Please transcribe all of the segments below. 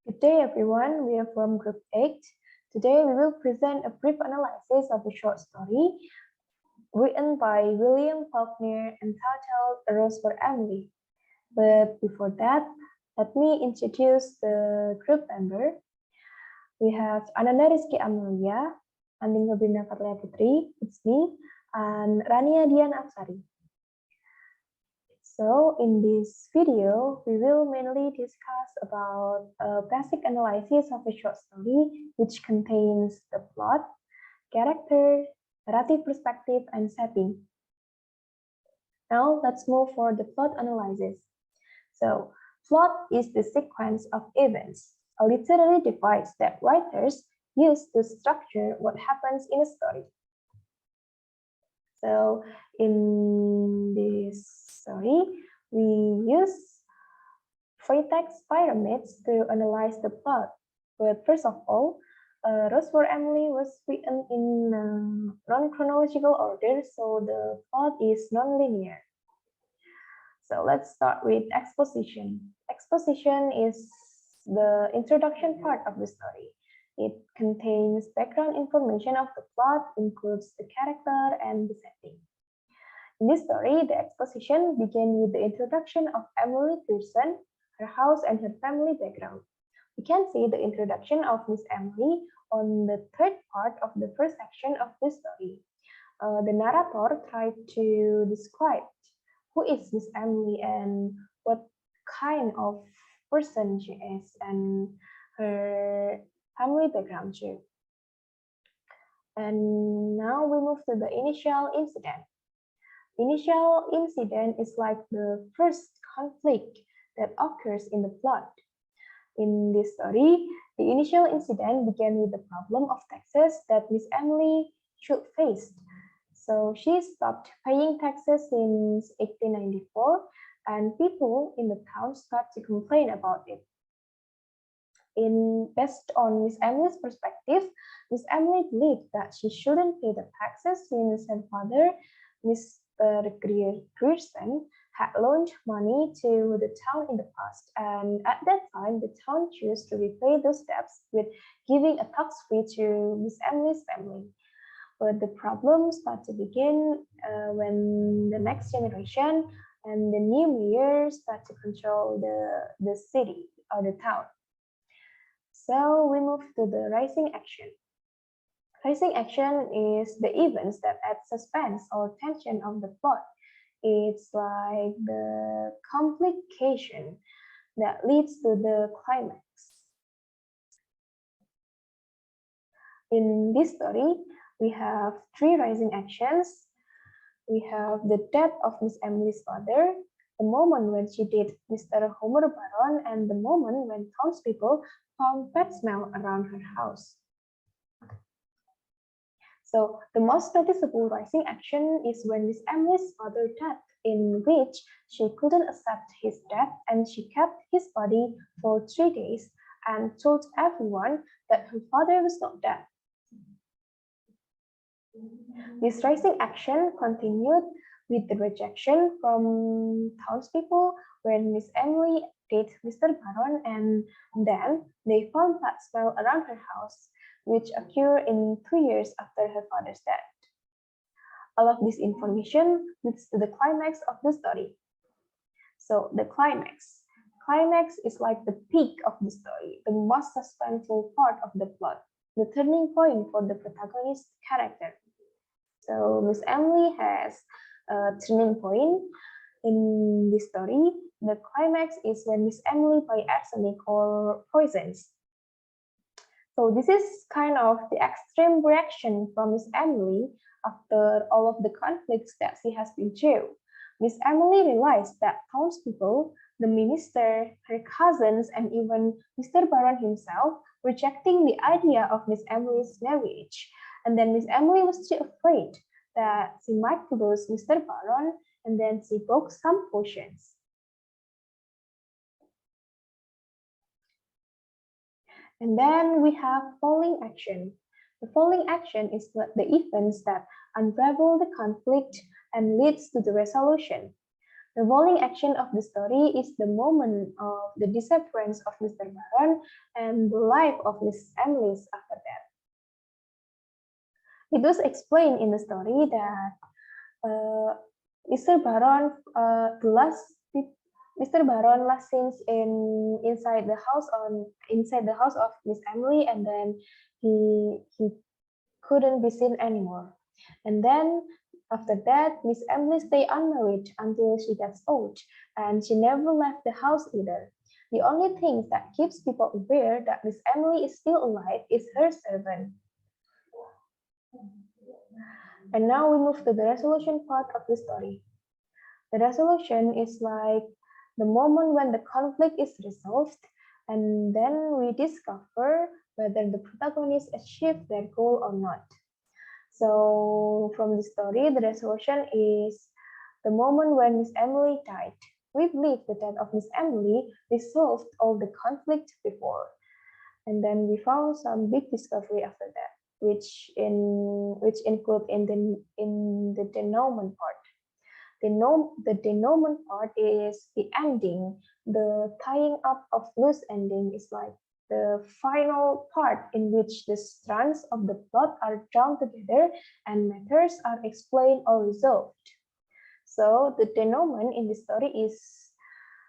Good day, everyone. We are from Group 8. Today, we will present a brief analysis of a short story written by William Faulkner entitled A Rose for Emily. But before that, let me introduce the group member. We have Ananda, Rizki, Amelia, Febrina, Cattleya, Putri, it's me, and Rania, Dian, Apsari. So in this video, we will mainly discuss about a basic analysis of a short story, which contains the plot, character, narrative perspective, and setting. Now let's move for the plot analysis. So plot is the sequence of events, a literary device that writers use to structure what happens in a story. So in this story, we use free-text pyramids to analyze the plot. But first of all, Rose for Emily was written in non-chronological order, so the plot is non-linear. So let's start with exposition. Exposition is the introduction part of the story. It contains background information of the plot, includes the character and the setting. In this story, the exposition began with the introduction of Emily Pearson, her house and her family background. We can see the introduction of Miss Emily on the third part of the first section of the story. The narrator tried to describe who is Miss Emily and what kind of person she is and her family background too. And now we move to the initial incident. Initial incident is like the first conflict that occurs in the plot. In this story, the initial incident began with the problem of taxes that Miss Emily should face. So she stopped paying taxes since 1894, and people in the town start to complain about it. Based on Miss Emily's perspective, Miss Emily believed that she shouldn't pay the taxes since her father, Mr. Grierson, had loaned money to the town in the past, and at that time, the town chose to repay those debts with giving a tax-free to Miss Emily's family. But the problems start to begin when the next generation and the new mayor start to control the city or the town. So we move to the rising action. Rising action is the events that add suspense or tension of the plot. It's like the complication that leads to the climax. In this story, we have three rising actions. We have the death of Miss Emily's father, the moment when she did Mr. Homer Baron, and the moment when townspeople found bad smell around her house. So the most noticeable rising action is when Miss Emily's father died, in which she couldn't accept his death and she kept his body for 3 days and told everyone that her father was not dead. This rising action continued with the rejection from townspeople when Miss Emily dated Mr. Baron, and then they found bad smell around her house, which occurred in 2 years after her father's death. All of this information leads to the climax of the story. So the climax. Climax is like the peak of the story, the most suspenseful part of the plot, the turning point for the protagonist character. So Miss Emily has a turning point in this story. The climax is when Miss Emily buys arsenic or poisons. So this is kind of the extreme reaction from Miss Emily after all of the conflicts that she has been through. Miss Emily realized that townspeople, the minister, her cousins, and even Mr. Baron himself rejecting the idea of Miss Emily's marriage. And then Miss Emily was too afraid that she might lose Mr. Baron, and then she broke some potions. And then we have falling action. The falling action is the events that unravel the conflict and leads to the resolution. The falling action of the story is the moment of the disappearance of Mr. Baron and the life of Miss Emily after that. It was explained in the story that Mr. Baron, Mr. Baron last seen inside the house of Miss Emily, and then he couldn't be seen anymore. And then after that, Miss Emily stayed unmarried until she gets old, and she never left the house either. The only thing that keeps people aware that Miss Emily is still alive is her servant. And now we move to the resolution part of the story. The resolution is like the moment when the conflict is resolved, and then we discover whether the protagonists achieve their goal or not. So from the story, the resolution is the moment when Miss Emily died. We believe the death of Miss Emily resolved all the conflict before. And then we found some big discovery after that, which include in the denouement part. The denouement part is the ending. The tying up of loose ending is like the final part in which the strands of the plot are drawn together and matters are explained or resolved. So the denouement in the story is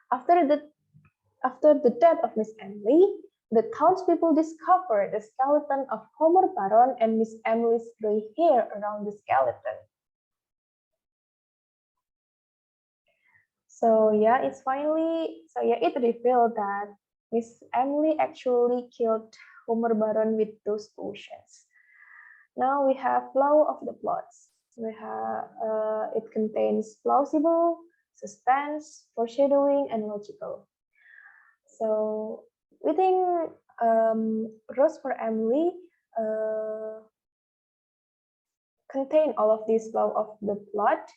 after the after the death of Miss Emily, the townspeople discover the skeleton of Homer Baron and Miss Emily's gray hair around the skeleton. It revealed that Miss Emily actually killed Homer Baron with those potions. Now we have flow of the plots. It contains plausible, suspense, foreshadowing, and logical. So we think Rose for Emily contain all of these flow of the plot.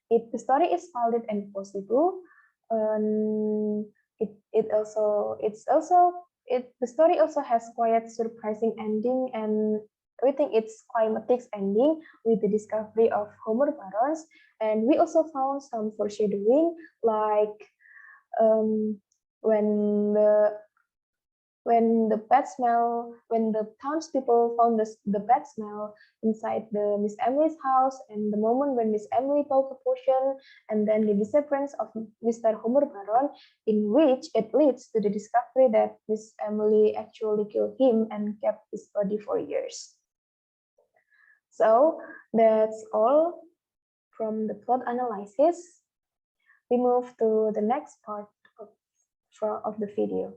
The story is valid and possible. The story also has quite surprising ending, and we think it's climatic ending with the discovery of Homer Barons. And we also found some foreshadowing, like when the townspeople found the bad smell inside the Miss Emily's house, and the moment when Miss Emily took a potion, and then the disappearance of Mr. Homer Baron, in which it leads to the discovery that Miss Emily actually killed him and kept his body for years. So that's all from the plot analysis. We move to the next part of the video.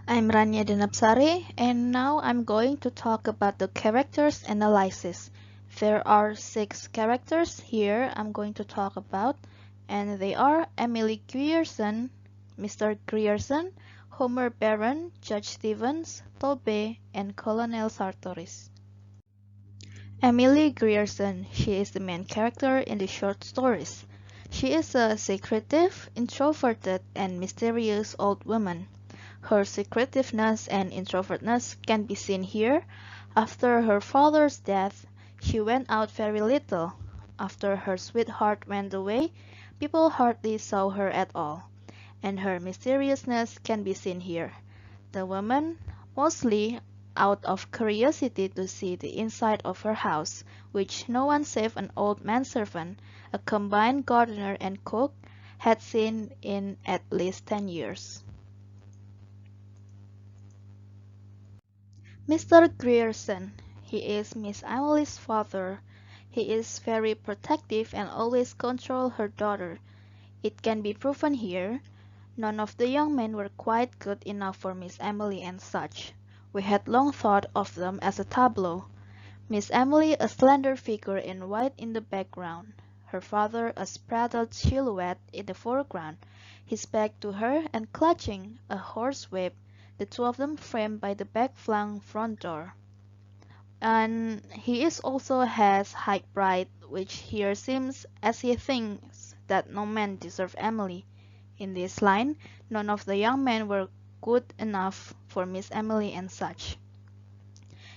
I'm Rania dan Apsari, and now I'm going to talk about the characters analysis. There are 6 characters here I'm going to talk about, and they are Emily Grierson, Mr. Grierson, Homer Baron, Judge Stevens, Tolbe, and Colonel Sartoris. Emily Grierson, she is the main character in the short stories. She is a secretive, introverted, and mysterious old woman. Her secretiveness and introvertness can be seen here. After her father's death, she went out very little. After her sweetheart went away, people hardly saw her at all. And her mysteriousness can be seen here. The woman, mostly out of curiosity to see the inside of her house, which no one save an old manservant, a combined gardener and cook, had seen in at least 10 years. Mr. Grierson, he is Miss Emily's father. He is very protective and always controls her daughter. It can be proven here. None of the young men were quite good enough for Miss Emily and such. We had long thought of them as a tableau. Miss Emily a slender figure in white in the background, her father a spraddled silhouette in the foreground, his back to her and clutching a horsewhip, the two of them framed by the back-flung front door. And he is also has high pride, which here seems as he thinks that no man deserves Emily. In this line, none of the young men were good enough for Miss Emily and such.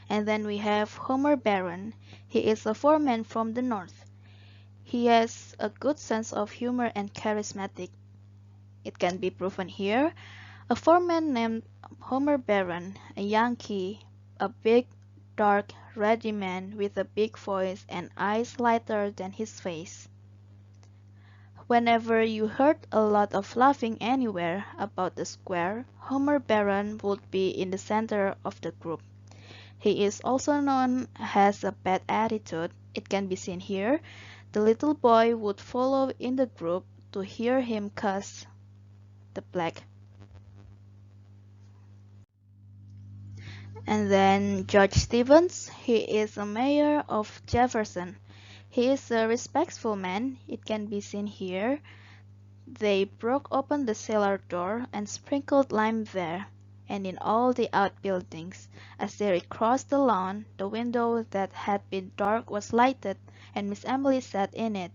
And then we have Homer Baron. He is a foreman from the north. He has a good sense of humor and charismatic. It can be proven here. A foreman named Homer Baron, a Yankee, a big, dark, ruddy man with a big voice and eyes lighter than his face. Whenever you heard a lot of laughing anywhere about the square, Homer Baron would be in the center of the group. He is also known as a bad attitude. It can be seen here. The little boy would follow in the group to hear him cuss the black. And then George Stevens, he is a mayor of Jefferson. He is a respectful man. It can be seen here. They broke open the cellar door and sprinkled lime there, and in all the outbuildings. As they crossed the lawn, the window that had been dark was lighted, and Miss Emily sat in it,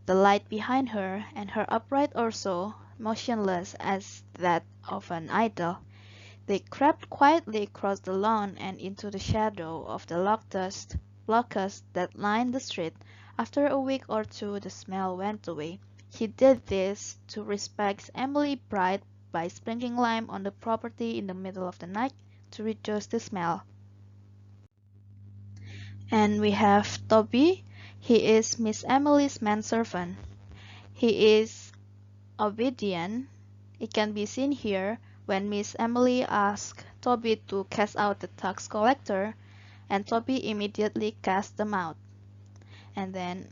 the light behind her, and her upright torso motionless as that of an idol. They crept quietly across the lawn and into the shadow of the locusts that lined the street. After a week or two the smell went away. He did this to respect Emily's pride by sprinkling lime on the property in the middle of the night to reduce the smell. And we have Toby. He is Miss Emily's manservant. He is obedient. It can be seen here when Miss Emily asked Toby to cast out the tax collector, and Toby immediately cast them out. And then,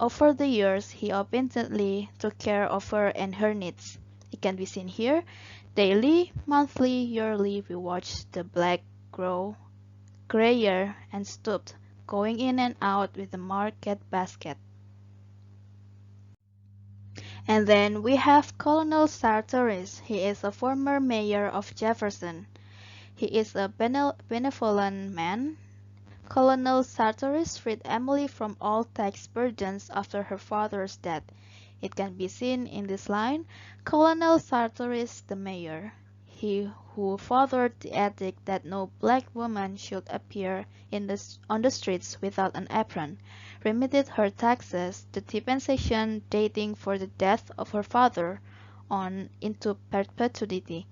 over the years, he obediently took care of her and her needs. It can be seen here. Daily, monthly, yearly, we watched the black grow grayer and stooped, going in and out with the market basket. And then we have Colonel Sartoris. He is a former mayor of Jefferson. He is a benevolent man. Colonel Sartoris freed Emily from all tax burdens after her father's death. It can be seen in this line, Colonel Sartoris the mayor. He who fathered the edict that no black woman should appear on the streets without an apron, remitted her taxes, the dispensation dating for the death of her father, on into perpetuity.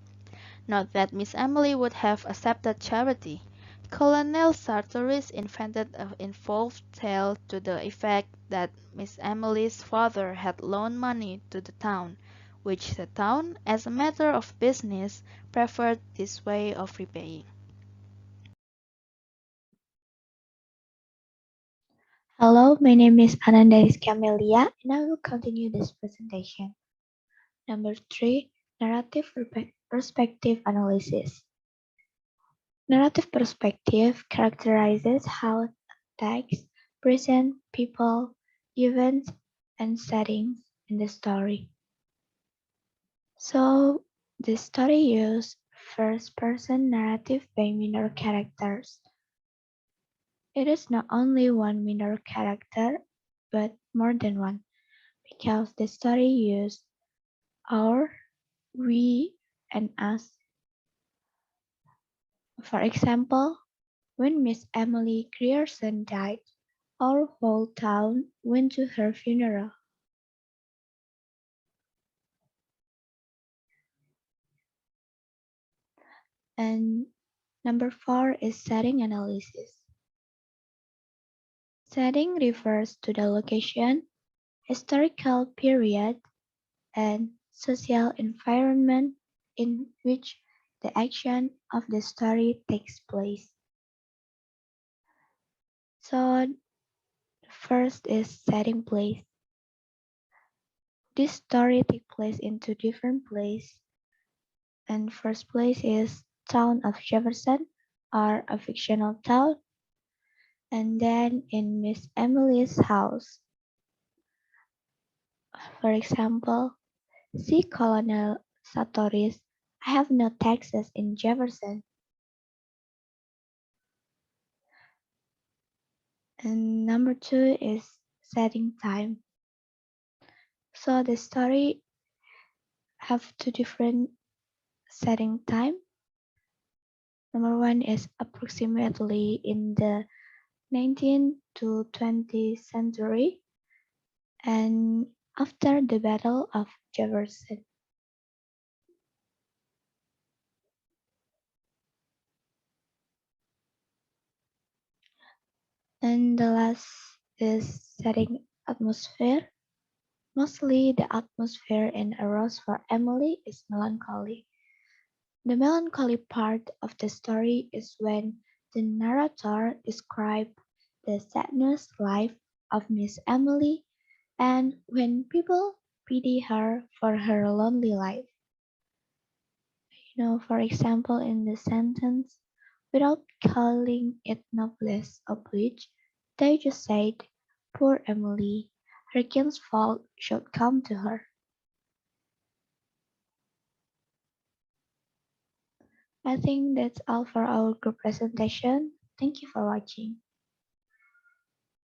Not that Miss Emily would have accepted charity. Colonel Sartoris invented an involved tale to the effect that Miss Emily's father had loaned money to the town, which the town, as a matter of business, preferred this way of repaying. Hello, my name is Ananda Rizki Amelia, and I will continue this presentation. Number 3, Narrative Perspective Analysis. Narrative perspective characterizes how text present people, events, and settings in the story. So, the story uses first-person narrative by minor characters. It is not only one minor character, but more than one, because the story uses our, we, and us. For example, when Miss Emily Grierson died, our whole town went to her funeral. And number 4 is setting analysis. Setting refers to the location, historical period, and social environment in which the action of the story takes place. So, the first is setting place. This story takes place in two different places, and first place is town of Jefferson, or a fictional town, and then in Miss Emily's house. For example, see Colonel Satoris, I have no taxes in Jefferson. And number 2 is setting time. So the story have two different setting time. Number one is approximately in the 19th to 20th century and after the Battle of Jefferson. And the last is setting atmosphere. Mostly the atmosphere in A Rose for Emily is melancholy. The melancholy part of the story is when the narrator describes the sadness life of Miss Emily and when people pity her for her lonely life. For example, in the sentence, without calling it noblesse oblige, they just said, poor Emily, her kinsfolk should come to her. I think that's all for our group presentation. Thank you for watching.